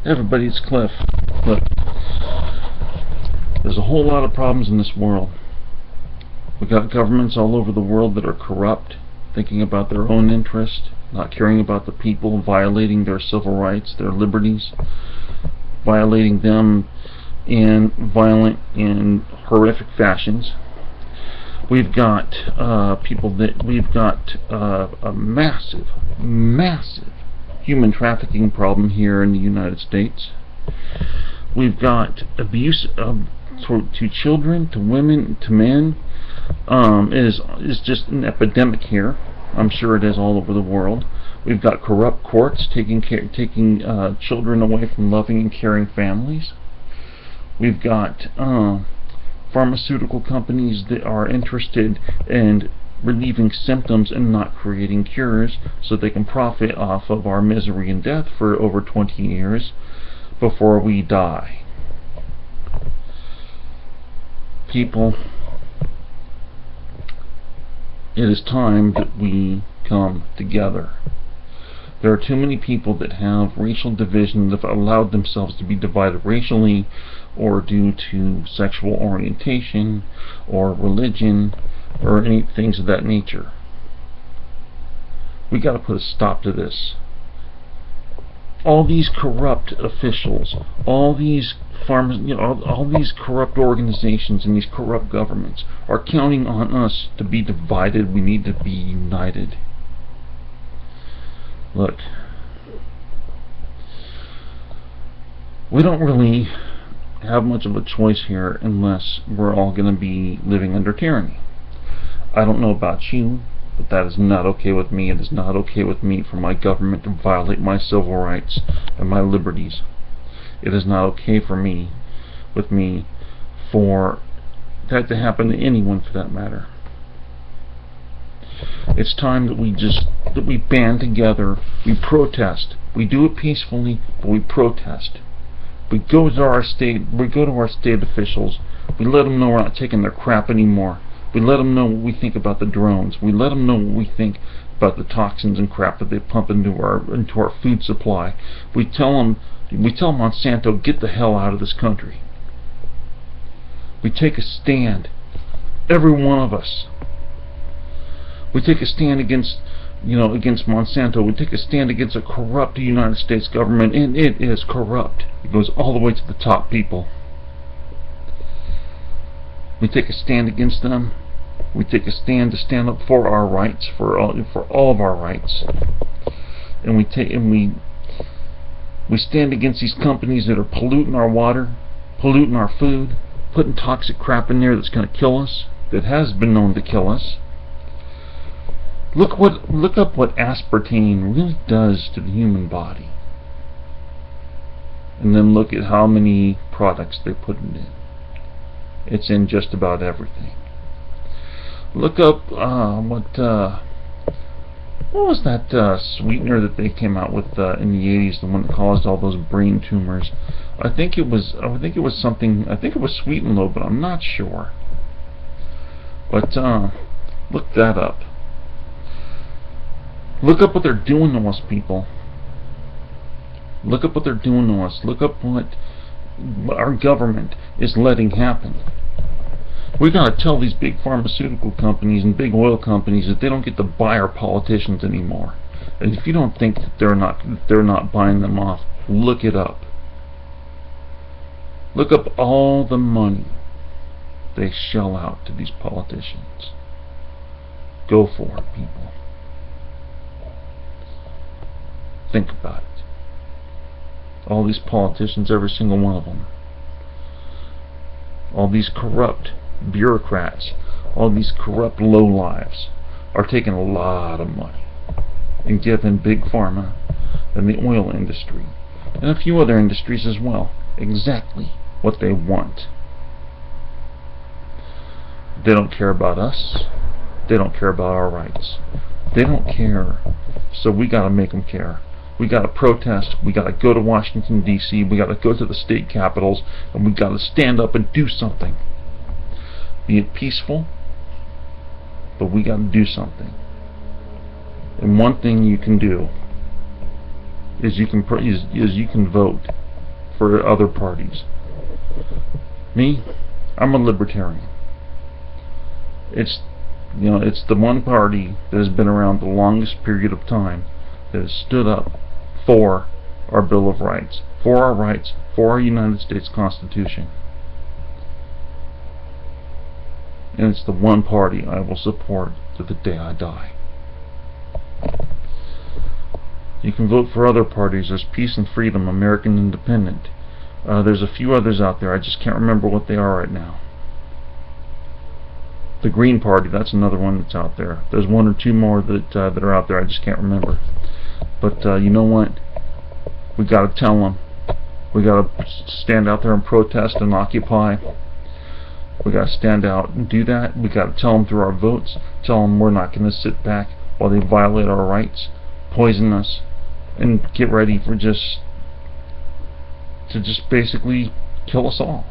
Hey everybody, it's Cliff. Look, there's a whole lot of problems in this world. We've got governments all over the world that are corrupt, thinking about their own interest, not caring about the people, violating their civil rights, their liberties, violating them in violent and horrific fashions. We've got a massive human trafficking problem here in the United States. We've got abuse to children, to women, to men. Is just an epidemic here. I'm sure it is all over the world. We've got corrupt courts taking children away from loving and caring families. We've got pharmaceutical companies that are interested in relieving symptoms and not creating cures so they can profit off of our misery and death for over 20 years before we die. People, it is time that we come together. There are too many people that have racial division that have allowed themselves to be divided racially or due to sexual orientation or religion or any things of that nature. We got to put a stop to this. All these corrupt officials, all these all these corrupt organizations and these corrupt governments are counting on us to be divided. We need to be united. Look, we don't really have much of a choice here unless we're all going to be living under tyranny. I don't know about you, but that is not okay with me. It is not okay with me for my government to violate my civil rights and my liberties. It is not okay with me for that to happen to anyone for that matter. It's time that we band together, we protest. We do it peacefully, but we protest. We go to our state officials. We let them know we're not taking their crap anymore. We let them know what we think about the drones. We let them know what we think about the toxins and crap that they pump into our food supply. We tell Monsanto, get the hell out of this country. We take a stand, every one of us. We take a stand against Monsanto. We take a stand against a corrupt United States government, and it is corrupt. It goes all the way to the top people. We take a stand against them. We take a stand to stand up for our rights, for all of our rights, and we stand against these companies that are polluting our water, polluting our food, putting toxic crap in there that's going to kill us, that has been known to kill us. Look up what aspartame really does to the human body, and then look at how many products they put it in. It's in just about everything. Look up what was that sweetener that they came out with in the 80s, the one that caused all those brain tumors? I think it was Sweet and Low, but I'm not sure. But look that up. Look up what they're doing to us, people. Look up what they're doing to us. Look up what our government is letting happen. We gotta tell these big pharmaceutical companies and big oil companies that they don't get to buy our politicians anymore. And if you don't think that they're not buying them off, look it up. Look up all the money they shell out to these politicians. Go for it, people. Think about it. All these politicians, every single one of them. All these corrupt bureaucrats, all these corrupt lowlives are taking a lot of money and giving Big Pharma and the oil industry and a few other industries as well exactly what they want. They don't care about us. They don't care about our rights. They don't care. So we gotta make them care. We got to protest. We got to go to Washington, D.C. We got to go to the state capitals, and we got to stand up and do something. Be it peaceful, but we got to do something. And one thing you can do is you can vote. for other parties. Me, I'm a libertarian. It's the one party that has been around the longest period of time that has stood up for our Bill of Rights, for our rights, for our United States Constitution. And it's the one party I will support to the day I die. You can vote for other parties. There's Peace and Freedom, American Independent. There's a few others out there. I just can't remember what they are right now. The Green Party, that's another one that's out there. There's one or two more that are out there. I just can't remember. But you know what? We got to tell them. We got to stand out there and protest and occupy. We got to stand out and do that. We got to tell them through our votes. Tell them we're not going to sit back while they violate our rights, poison us, and get ready for just basically kill us all.